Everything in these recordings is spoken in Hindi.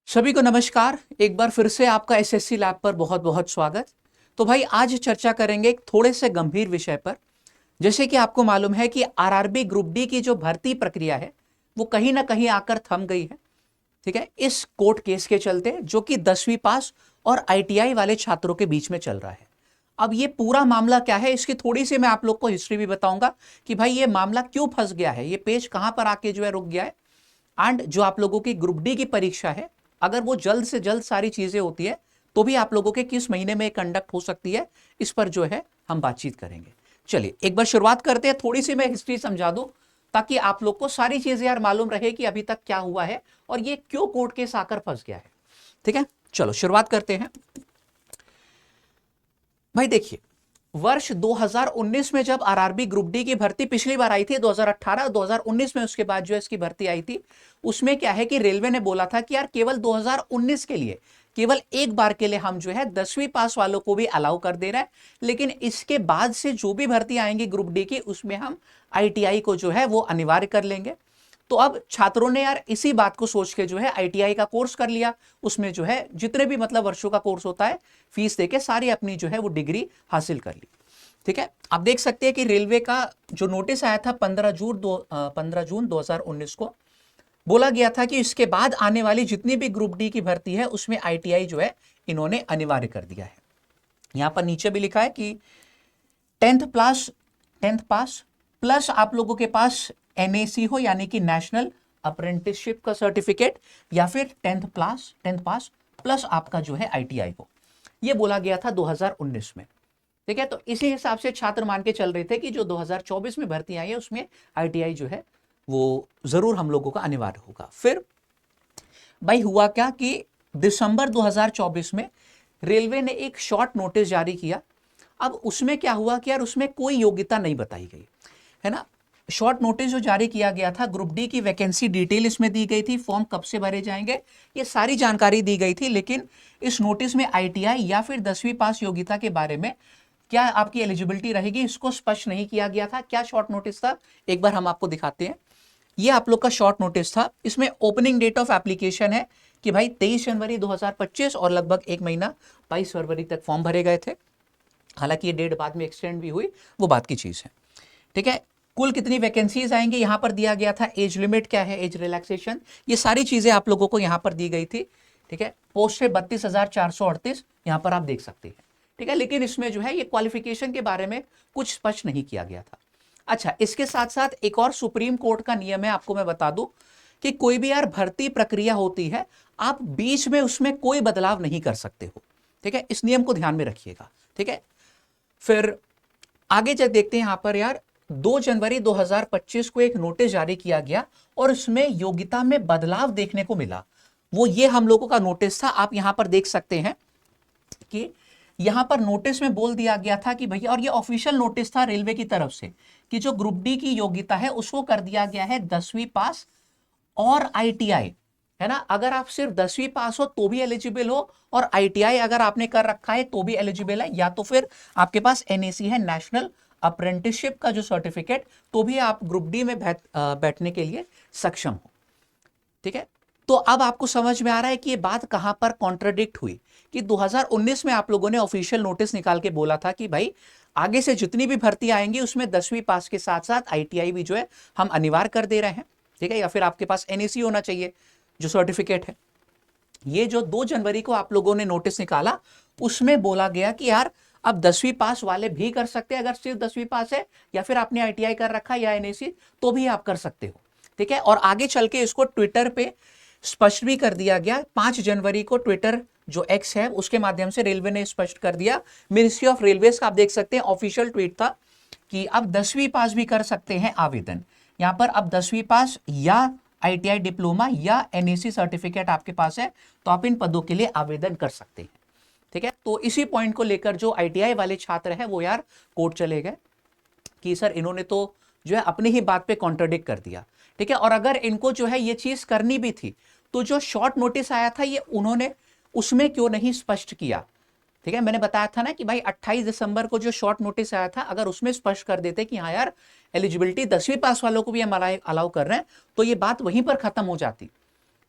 सभी को नमस्कार। एक बार फिर से आपका एसएससी लैब पर बहुत बहुत स्वागत। तो भाई आज चर्चा करेंगे एक थोड़े से गंभीर विषय पर। जैसे कि आपको मालूम है कि आरआरबी ग्रुप डी की जो भर्ती प्रक्रिया है वो कहीं ना कहीं आकर थम गई है। ठीक है, इस कोर्ट केस के चलते जो कि 10वीं पास और आईटीआई वाले छात्रों के बीच में चल रहा है। अब ये पूरा मामला क्या है, इसकी थोड़ी सी मैं आप लोग को हिस्ट्री भी बताऊंगा कि भाई ये मामला क्यों फंस गया है, ये पेज कहां पर आके जो है रुक गया है। एंड जो आप लोगों की ग्रुप डी की परीक्षा है, अगर वो जल्द से जल्द सारी चीजें होती है तो भी आप लोगों के किस महीने में कंडक्ट हो सकती है, इस पर जो है हम बातचीत करेंगे। चलिए एक बार शुरुआत करते हैं, थोड़ी सी मैं हिस्ट्री समझा दूं ताकि आप लोग को सारी चीजें यार मालूम रहे कि अभी तक क्या हुआ है और ये क्यों कोर्ट केस आकर फंस गया है। ठीक है, चलो शुरुआत करते हैं। भाई देखिए, वर्ष 2019 में जब आरआरबी ग्रुप डी की भर्ती पिछली बार आई थी 2018 2019 में, उसके बाद जो है इसकी भर्ती आई थी, उसमें क्या है कि रेलवे ने बोला था कि यार केवल 2019 के लिए, केवल एक बार के लिए हम जो है 10वीं पास वालों को भी अलाउ कर दे रहे हैं, लेकिन इसके बाद से जो भी भर्ती आएंगी ग्रुप डी की उसमें हम आईटीआई को जो है वो अनिवार्य कर लेंगे। तो अब छात्रों ने यार इसी बात को सोच के जो है आईटीआई का कोर्स कर लिया। उसमें जो है जितने भी मतलब वर्षों का कोर्स होता है, फीस देके सारी अपनी जो है वो डिग्री हासिल कर ली। ठीक है, आप देख सकते हैं कि रेलवे का जो नोटिस आया था 15 जून 2019 को, बोला गया था कि इसके बाद आने वाली जितनी भी ग्रुप डी की भर्ती है उसमें आईटीआई जो है इन्होंने अनिवार्य कर दिया है। यहां पर नीचे भी लिखा है कि टेंथ पास प्लस आप लोगों के पास एनएसी हो, यानी कि नेशनल अप्रेंटिसशिप का सर्टिफिकेट, या फिर टेंथ पास प्लस आपका जो है आईटीआई हो। यह बोला गया था 2019 में। ठीक है, तो इसी हिसाब से छात्र मान के चल रहे थे कि जो 2024 में भर्ती आई है उसमें आईटीआई जो है वो जरूर हम लोगों का अनिवार्य होगा। फिर भाई हुआ क्या कि दिसंबर 2024 में रेलवे ने एक शॉर्ट नोटिस जारी किया। अब उसमें क्या हुआ कि यार उसमें कोई योग्यता नहीं बताई गई है ना। शॉर्ट नोटिस जो जारी किया गया था, ग्रुप डी की वैकेंसी डिटेल इसमें दी गई थी, फॉर्म कब से भरे जाएंगे ये सारी जानकारी दी गई थी, लेकिन इस नोटिस में आईटीआई या फिर 10वीं पास योग्यता के बारे में क्या आपकी एलिजिबिलिटी रहेगी इसको स्पष्ट नहीं किया गया था। क्या शॉर्ट नोटिस था, एक बार हम आपको दिखाते हैं। ये आप लोग का शॉर्ट नोटिस था। इसमें ओपनिंग डेट ऑफ एप्लीकेशन है कि भाई 23 जनवरी 2025 और लगभग एक महीना 22 फरवरी तक फॉर्म भरे गए थे। हालांकि ये डेट बाद में एक्सटेंड भी हुई, वो बात की चीज है। ठीक है, कुल कितनी वैकेंसीज आएंगी यहां पर दिया गया था, एज लिमिट क्या है, एज रिलैक्सेशन, ये सारी चीजें आप लोगों को यहां पर दी गई थी। ठीक है, पोस्ट है 32,438, यहां पर आप देख सकते हैं। ठीक है, लेकिन इसमें जो है ये क्वालिफिकेशन के बारे में कुछ स्पष्ट नहीं किया गया था। अच्छा, इसके साथ साथ एक और सुप्रीम कोर्ट का नियम है, आपको मैं बता दूं कि कोई भी यार भर्ती प्रक्रिया होती है, आप बीच में उसमें कोई बदलाव नहीं कर सकते हो। ठीक है, इस नियम को ध्यान में रखिएगा। ठीक है, फिर आगे जब देखते हैं यहां पर यार 2 जनवरी 2025 को एक नोटिस जारी किया गया और उसमें योग्यता में बदलाव देखने को मिला। वो ये हम लोगों का नोटिस था, आप यहां पर देख सकते हैं कि यहां पर नोटिस में बोल दिया गया था कि भैया, और ये ऑफिशियल नोटिस था रेलवे की तरफ से, कि जो ग्रुप डी की योग्यता है उसको कर दिया गया है 10वीं पास और आईटीआई, है ना। अगर आप सिर्फ 10वीं पास हो तो भी एलिजिबल हो, और आईटीआई अगर आपने कर रखा है तो भी एलिजिबल है, या तो फिर आपके पास एनएसी है, नेशनल अप्रेंटिसशिप का जो सर्टिफिकेट, तो भी आप ग्रुप डी में बैठने के लिए सक्षम हो। ठीक है, तो अब आपको समझ में आ रहा है कि ये बात कहां पर कॉन्ट्राडिक्ट हुई, कि 2019 में आप लोगों ने ऑफिशियल नोटिस निकाल के बोला था कि भाई आगे से जितनी भी भर्ती आएंगी उसमें 10वीं पास के साथ साथ आईटीआई भी जो है हम अनिवार्य कर दे रहे हैं। ठीक है, या फिर आपके पास एनएसी होना चाहिए जो सर्टिफिकेट है। ये जो 2 जनवरी को आप लोगों ने नोटिस निकाला, उसमें बोला गया कि यार अब 10वीं पास वाले भी कर सकते हैं, अगर सिर्फ 10वीं पास है या फिर आपने आईटीआई कर रखा है या एनएसी, तो भी आप कर सकते हो। ठीक है, और आगे चल के इसको ट्विटर पे स्पष्ट भी कर दिया गया। 5 जनवरी को ट्विटर जो एक्स है उसके माध्यम से रेलवे ने स्पष्ट कर दिया, मिनिस्ट्री ऑफ रेलवेज का आप देख सकते हैं ऑफिशियल ट्वीट था, कि अब 10वीं पास भी कर सकते हैं आवेदन। यहां पर अब 10वीं पास या आईटीआई डिप्लोमा या एनएसी सर्टिफिकेट आपके पास है तो आप इन पदों के लिए आवेदन कर सकते हैं। ठीक है, तो इसी पॉइंट को लेकर जो आईटीआई वाले छात्र हैं वो यार कोर्ट चले गए कि सर इन्होंने तो जो है अपनी ही बात पे कॉन्ट्रडिक्ट कर दिया। ठीक है, और अगर इनको जो है ये चीज करनी भी थी तो जो शॉर्ट नोटिस आया था ये उन्होंने उसमें क्यों नहीं स्पष्ट किया। ठीक है, मैंने बताया था ना कि भाई 28 दिसंबर को जो शॉर्ट नोटिस आया था, अगर उसमें स्पष्ट कर देते कि हाँ यार एलिजिबिलिटी 10वीं पास वालों को भी हम अलाउ कर रहे हैं, तो ये बात वहीं पर खत्म हो जाती।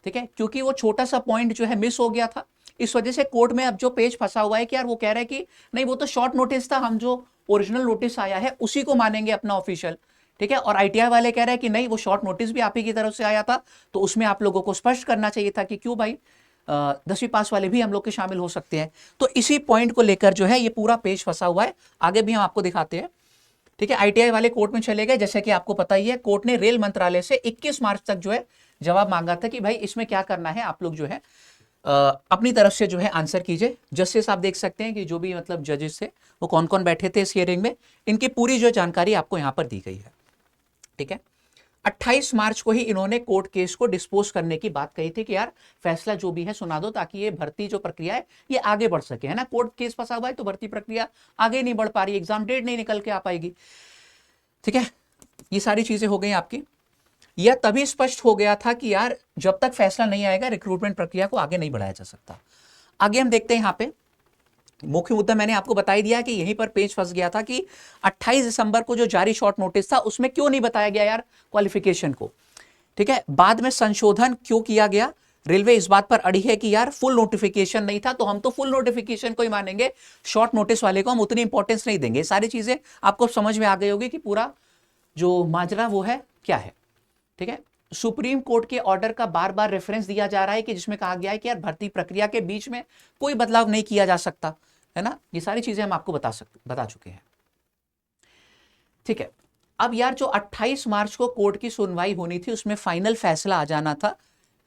ठीक है, क्योंकि वो छोटा सा पॉइंट जो है मिस हो गया था, इस वजह से कोर्ट में अब जो पेज फंसा हुआ है कि यार वो कह रहा है कि नहीं वो तो शॉर्ट नोटिस था, हम जो ओरिजिनल नोटिस आया है उसी को मानेंगे अपना ऑफिशियल। ठीक है, और आईटीआई वाले कह रहे हैं कि नहीं वो शॉर्ट नोटिस भी आप ही की तरफ से आया था, तो उसमें आप लोगों को स्पष्ट करना चाहिए था कि क्यों भाई 10वीं पास वाले भी हम लोग के शामिल हो सकते हैं। तो इसी पॉइंट को लेकर जो है ये पूरा पेज फंसा हुआ है, आगे भी हम आपको दिखाते हैं। ठीक है, आईटीआई वाले कोर्ट में चले गए, जैसे कि आपको पता ही है कोर्ट ने रेल मंत्रालय से 21 मार्च तक जो है जवाब मांगा था कि भाई इसमें क्या करना है, आप लोग जो है अपनी तरफ से जो है आंसर कीजिए। जस्टिस आप देख सकते हैं कि जो भी मतलब जजेस थे वो कौन कौन बैठे थे इस हियरिंग में, इनकी पूरी जो जानकारी आपको यहां पर दी गई है। ठीक है, 28 मार्च को ही इन्होंने कोर्ट केस को डिस्पोज करने की बात कही थी कि यार फैसला जो भी है सुना दो, ताकि ये भर्ती जो प्रक्रिया है ये आगे बढ़ सके, है ना। कोर्ट केस फंसा हुआ है तो भर्ती प्रक्रिया आगे नहीं बढ़ पा रही, एग्जाम डेट नहीं निकल के आ पाएगी। ठीक है, ये सारी चीजें हो गई आपकी। यह तभी स्पष्ट हो गया था कि यार जब तक फैसला नहीं आएगा रिक्रूटमेंट प्रक्रिया को आगे नहीं बढ़ाया जा सकता। आगे हम देखते हैं, यहां पे मुख्य मुद्दा मैंने आपको बता ही दिया कि यहीं पर पेज फंस गया था कि 28 दिसंबर को जो जारी शॉर्ट नोटिस था उसमें क्यों नहीं बताया गया यार क्वालिफिकेशन को। ठीक है, बाद में संशोधन क्यों किया गया, रेलवे इस बात पर अड़ी है कि यार फुल नोटिफिकेशन नहीं था तो हम तो फुल नोटिफिकेशन को ही मानेंगे, शॉर्ट नोटिस वाले को हम उतनी इंपॉर्टेंस नहीं देंगे। सारी चीजें आपको समझ में आ गई होगी कि पूरा जो माजरा वो है क्या है। ठीक है, सुप्रीम कोर्ट के ऑर्डर का बार बार रेफरेंस दिया जा रहा है कि जिसमें कहा गया है कि यार भर्ती प्रक्रिया के बीच में कोई बदलाव नहीं किया जा सकता, है ना। ये सारी चीजें हम आपको बता चुके हैं। ठीक है, अब यार जो 28 मार्च को कोर्ट की सुनवाई होनी थी उसमें फाइनल फैसला आ जाना था,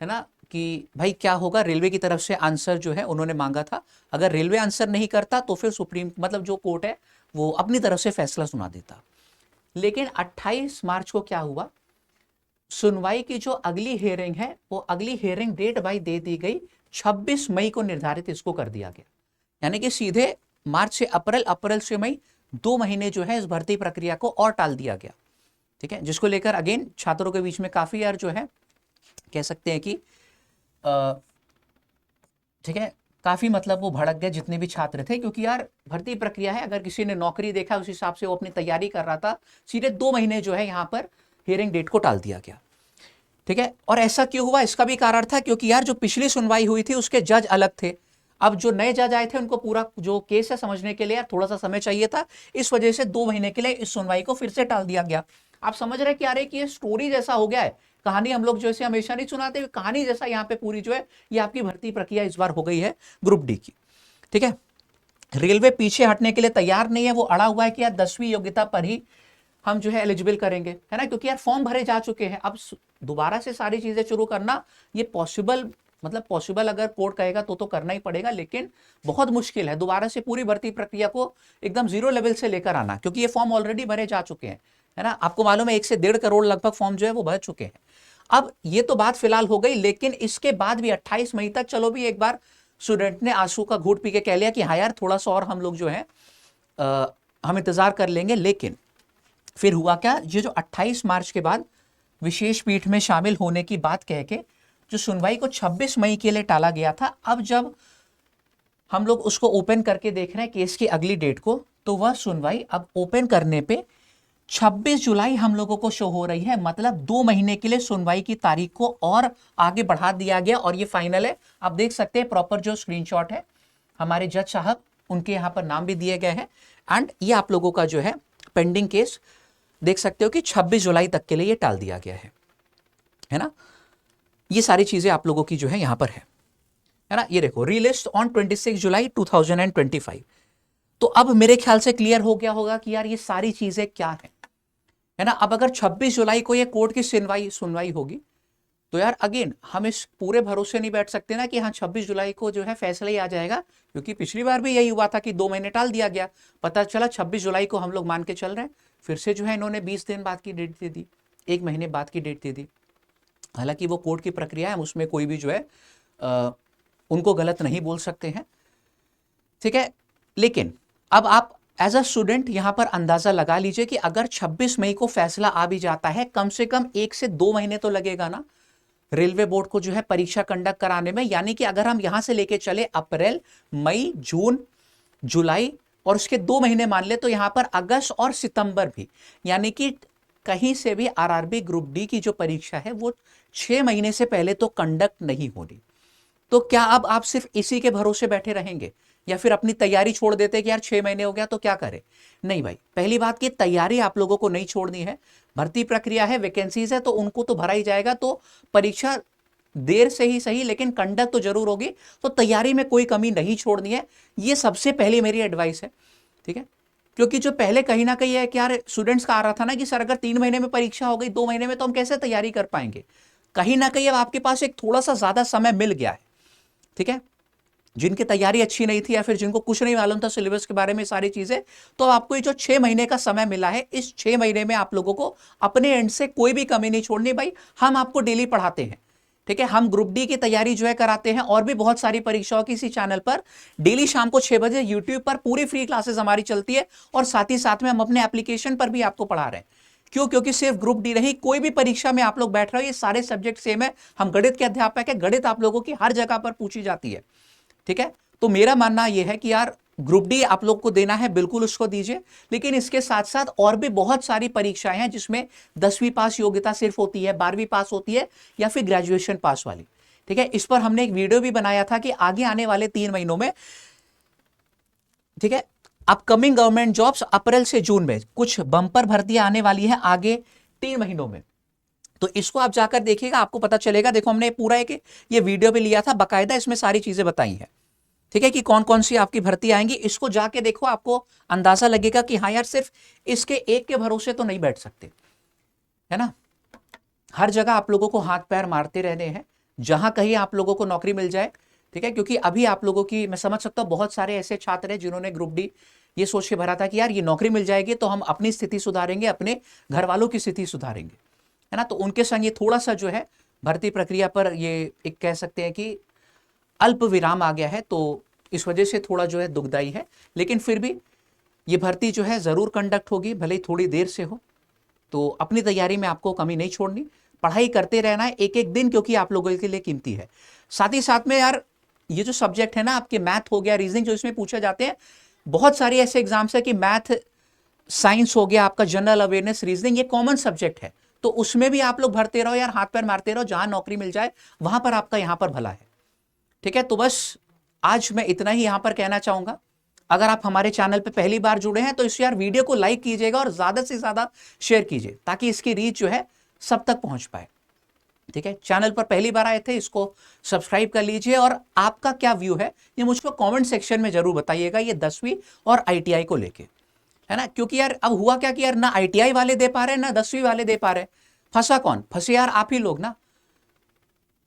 है ना, कि भाई क्या होगा। रेलवे की तरफ से आंसर जो है उन्होंने मांगा था, अगर रेलवे आंसर नहीं करता तो फिर सुप्रीम मतलब जो कोर्ट है वो अपनी तरफ से फैसला सुना देता। लेकिन 28 मार्च को क्या हुआ, सुनवाई की जो अगली हियरिंग है वो अगली हियरिंग डेट भाई दे दी गई 26 मई को निर्धारित इसको कर दिया गया, यानी कि सीधे मार्च से अप्रैल, अप्रैल से मई 2 महीने जो है इस भर्ती प्रक्रिया को और टाल दिया गया। ठीक है, जिसको लेकर अगेन छात्रों के बीच में काफी यार जो है कह सकते हैं कि ठीक है काफी मतलब वो भड़क गए जितने भी छात्र थे, क्योंकि यार भर्ती प्रक्रिया है, अगर किसी ने नौकरी देखा उस हिसाब से वो अपनी तैयारी कर रहा था, सीधे 2 महीने जो है यहाँ पर हियरिंग डेट को टाल दिया गया। ठीक है, और ऐसा क्यों हुआ, इसका भी कारण था क्योंकि यार जो पिछली सुनवाई हुई थी उसके जज अलग थे, अब जो नए जज आए थे उनको पूरा जो केस है समझने के लिए यार थोड़ा सा समय चाहिए था, इस वजह से 2 महीने के लिए इस सुनवाई को फिर से टाल दिया गया। आप समझ रहे कि यार कि ये स्टोरी जैसा हो गया है, कहानी हम लोग जैसे हमेशा नहीं सुनाते, कहानी जैसा यहाँ पे पूरी जो है ये आपकी भर्ती प्रक्रिया इस बार हो गई है ग्रुप डी की। ठीक है, रेलवे पीछे हटने के लिए तैयार नहीं है, वो अड़ा हुआ है कि यार 10वीं योग्यता पर ही हम जो है एलिजिबल करेंगे, है ना, क्योंकि यार फॉर्म भरे जा चुके हैं, अब दोबारा से सारी चीजें शुरू करना ये पॉसिबल मतलब पॉसिबल अगर कोर्ट कहेगा तो करना ही पड़ेगा, लेकिन बहुत मुश्किल है दोबारा से पूरी भर्ती प्रक्रिया को एकदम जीरो लेवल से लेकर आना, क्योंकि ये फॉर्म ऑलरेडी भरे जा चुके हैं, है ना। आपको मालूम है 1 से 1.5 करोड़ लगभग फॉर्म जो है वो भर चुके हैं। अब ये तो बात फिलहाल हो गई, लेकिन इसके बाद भी 28 मई तक चलो भी एक बार स्टूडेंट ने आंसू का घूंट पी के कह लिया कि हाँ यार थोड़ा सा और हम लोग जो है हम इंतजार कर लेंगे। लेकिन फिर हुआ क्या, ये जो 28 मार्च के बाद विशेष पीठ में शामिल होने की बात कह के जो सुनवाई को 26 मई के लिए टाला गया था, अब जब हम लोग उसको ओपन करके देख रहे हैं केस की अगली डेट को, तो वह सुनवाई अब ओपन करने पे 26 जुलाई हम लोगों को शो हो रही है, मतलब 2 महीने के लिए सुनवाई की तारीख को और आगे बढ़ा दिया गया, और ये फाइनल है। आप देख सकते हैं प्रॉपर जो स्क्रीनशॉट है हमारे जज साहब उनके यहाँ पर नाम भी दिए गए हैं, एंड ये आप लोगों का जो है पेंडिंग केस देख सकते हो कि 26 जुलाई तक के लिए ये टाल दिया गया है ना। ये सारी चीजें आप लोगों की जो है यहां पर है ना। ये देखो रीलिस्ट ऑन 26 जुलाई 2025। तो अब मेरे ख्याल से क्लियर हो गया होगा कि यार ये सारी चीजें क्या है ना। अब अगर 26 जुलाई को ये कोर्ट की सुनवाई होगी तो यार अगेन हम इस पूरे भरोसे नहीं बैठ सकते ना कि हाँ 26 जुलाई को जो है फैसला ही आ जाएगा, क्योंकि पिछली बार भी यही हुआ था कि 2 महीने टाल दिया गया, पता चला 26 जुलाई को हम लोग मान के चल रहे हैं, फिर से जो है इन्होंने 20 दिन बाद की डेट दे दी, 1 महीने बाद की डेट दे दी। हालांकि वो कोर्ट की प्रक्रिया है, उसमें कोई भी जो है उनको गलत नहीं बोल सकते हैं। ठीक है, लेकिन अब आप एज अ स्टूडेंट यहां पर अंदाजा लगा लीजिए कि अगर 26 मई को फैसला आ भी जाता है, कम से कम 1 से 2 महीने तो लगेगा ना रेलवे बोर्ड को जो है परीक्षा कंडक्ट कराने में। यानी कि अगर हम यहां से लेके चले अप्रैल, मई, जून, जुलाई और उसके 2 महीने मान ले, तो यहां पर अगस्त और सितंबर भी, यानी कि कहीं से भी आरआरबी ग्रुप डी की जो परीक्षा है वो 6 महीने से पहले तो कंडक्ट नहीं होनी। तो क्या अब आप सिर्फ इसी के भरोसे बैठे रहेंगे या फिर अपनी तैयारी छोड़ देते कि यार 6 महीने हो गया तो क्या करें? नहीं भाई, पहली बात की तैयारी आप लोगों को नहीं छोड़नी है। भर्ती प्रक्रिया है, वैकेंसीज है, तो उनको तो भरा ही जाएगा, तो परीक्षा देर से ही सही लेकिन कंडक्ट तो जरूर होगी। तो तैयारी में कोई कमी नहीं छोड़नी है, ये सबसे पहली मेरी एडवाइस है। ठीक है, क्योंकि जो पहले कहीं ना कहीं है कि यार स्टूडेंट्स का आ रहा था ना कि सर अगर 3 महीने में परीक्षा हो गई, 2 महीने में तो हम कैसे तैयारी कर पाएंगे। कहीं ना कहीं अब आपके पास एक थोड़ा सा ज्यादा समय मिल गया है। ठीक है, जिनकी तैयारी अच्छी नहीं थी या फिर जिनको कुछ नहीं मालूम था सिलेबस के बारे में सारी चीजें, तो आपको ये जो 6 महीने का समय मिला है, इस 6 महीने में आप लोगों को अपने एंड से कोई भी कमी नहीं छोड़नी। भाई हम आपको डेली पढ़ाते हैं, ठीक है, हम ग्रुप डी की तैयारी जो है कराते हैं और भी बहुत सारी परीक्षाओं की इसी चैनल पर डेली शाम को 6 बजे यूट्यूब पर पूरी फ्री क्लासेस हमारी चलती है। और साथ ही साथ में हम अपने एप्लीकेशन पर भी आपको पढ़ा रहे हैं। क्यों? क्योंकि सिर्फ ग्रुप डी नहीं, कोई भी परीक्षा में आप लोग बैठ रहे हो, ये सारे सब्जेक्ट सेम है। हम गणित के अध्यापक है, गणित आप लोगों की हर जगह पर पूछी जाती है। ठीक है, तो मेरा मानना यह है कि यार ग्रुप डी आप लोग को देना है, बिल्कुल उसको दीजिए, लेकिन इसके साथ साथ और भी बहुत सारी परीक्षाएं हैं जिसमें 10वीं पास योग्यता सिर्फ होती है, 12वीं पास होती है या फिर ग्रेजुएशन पास वाली। ठीक है, इस पर हमने एक वीडियो भी बनाया था कि आगे आने वाले 3 महीनों में, ठीक है, अपकमिंग गवर्नमेंट जॉब्स अप्रैल से जून में कुछ बंपर भर्तियां आने वाली है आगे 3 महीनों में। तो इसको आप जाकर देखिएगा, आपको पता चलेगा। देखो हमने पूरा एक ये वीडियो भी लिया था बाकायदा, इसमें सारी चीजें बताई हैं। ठीक है, कि कौन कौन सी आपकी भर्ती आएंगी, इसको जाके देखो, आपको अंदाजा लगेगा कि हाँ यार सिर्फ इसके एक के भरोसे तो नहीं बैठ सकते, है ना। हर जगह आप लोगों को हाथ पैर मारते रहने हैं, जहां कहीं आप लोगों को नौकरी मिल जाए। ठीक है, क्योंकि अभी आप लोगों की, मैं समझ सकता हूं बहुत सारे ऐसे छात्र हैं जिन्होंने ग्रुप डी ये सोच के भरा था कि यार ये नौकरी मिल जाएगी तो हम अपनी स्थिति सुधारेंगे, अपने घर वालों की स्थिति सुधारेंगे, है ना। तो उनके संग ये थोड़ा सा जो है भर्ती प्रक्रिया पर ये एक कह सकते हैं कि अल्प विराम आ गया है, तो इस वजह से थोड़ा जो है दुखदाई है। लेकिन फिर भी ये भर्ती जो है जरूर कंडक्ट होगी, भले ही थोड़ी देर से हो। तो अपनी तैयारी में आपको कमी नहीं छोड़नी, पढ़ाई करते रहना है एक एक दिन, क्योंकि आप लोगों के लिए कीमती है। साथ ही साथ में यार ये जो सब्जेक्ट है ना आपके, मैथ हो गया, रीजनिंग जो इसमें पूछे जाते हैं, बहुत सारे ऐसे एग्जाम्स है कि मैथ, साइंस हो गया आपका, जनरल अवेयरनेस, रीजनिंग, ये कॉमन सब्जेक्ट है। तो उसमें भी आप लोग भरते रहो यार, हाथ पैर मारते रहो, जहां नौकरी मिल जाए वहां पर आपका यहां पर भला है। ठीक है, तो बस आज मैं इतना ही यहां पर कहना चाहूंगा। अगर आप हमारे चैनल पे पहली बार जुड़े हैं तो इस यार वीडियो को लाइक कीजिएगा और ज्यादा से ज्यादा शेयर कीजिए, ताकि इसकी रीच जो है सब तक पहुंच पाए। ठीक है, चैनल पर पहली बार आए थे, इसको सब्सक्राइब कर लीजिए। और आपका क्या व्यू है ये मुझको कमेंट सेक्शन में जरूर बताइएगा, ये 10वीं और ITI को लेके, है ना। क्योंकि यार अब हुआ क्या कि यार ना ITI वाले दे पा रहे हैं, ना 10वीं वाले दे पा रहे। फंसा कौन? फंसे यार आप ही लोग ना,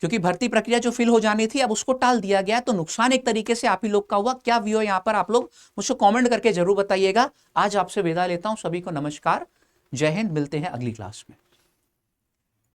क्योंकि भर्ती प्रक्रिया जो फिल हो जानी थी अब उसको टाल दिया गया, तो नुकसान एक तरीके से आप ही लोग का हुआ। क्या व्यू है यहाँ पर आप लोग मुझको कमेंट करके जरूर बताइएगा। आज आपसे विदा लेता हूं, सभी को नमस्कार, जय हिंद, मिलते हैं अगली क्लास में।